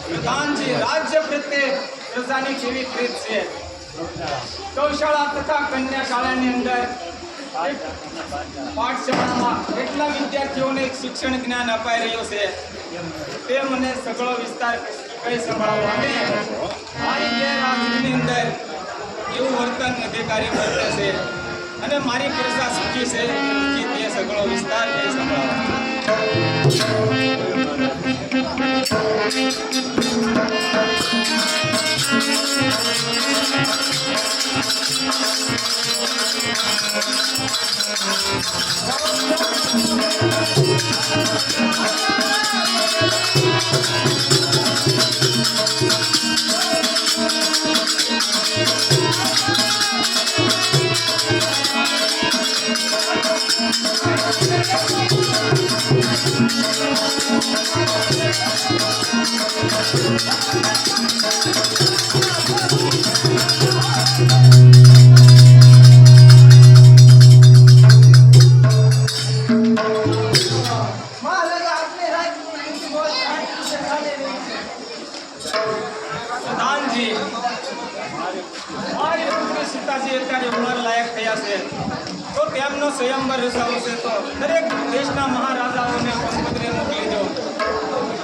પ્રધાનજી, રાજ્ય પ્રત્યે પ્રજાની કેવી પ્રીત છે. ગૌશાળા તથા કન્યા શાળાની અંદર પાઠશાળામાં કેટલા વિદ્યાર્થીઓને શિક્ષણ જ્ઞાન અપાઈ રહ્યું છે તે મને સગળો વિસ્તાર કહી સંભળાવો. અને મારી ગેરહાજરીની અંદર એવું વર્તન અધિકારી વર્તે છે અને મારી પ્રજા સુખી છે કે દુઃખી તે સગળો વિસ્તાર કહી સંભળાવો. પ્રધાનજી, મારી પુત્રી સીતાજી અત્યારે ઉંમર લાયક થયા છે તો તેમનો સ્વયંવર રચાવશે તો દરેક દેશના મહારાજાઓને કંકોત્રી મોકલી દો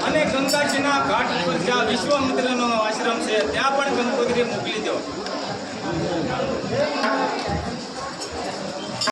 અને ગંગાજીના ઘાટ ઉપર જ્યાં વિશ્વામિત્રનો આશ્રમ છે ત્યાં પણ કંકોત્રી મોકલી દો.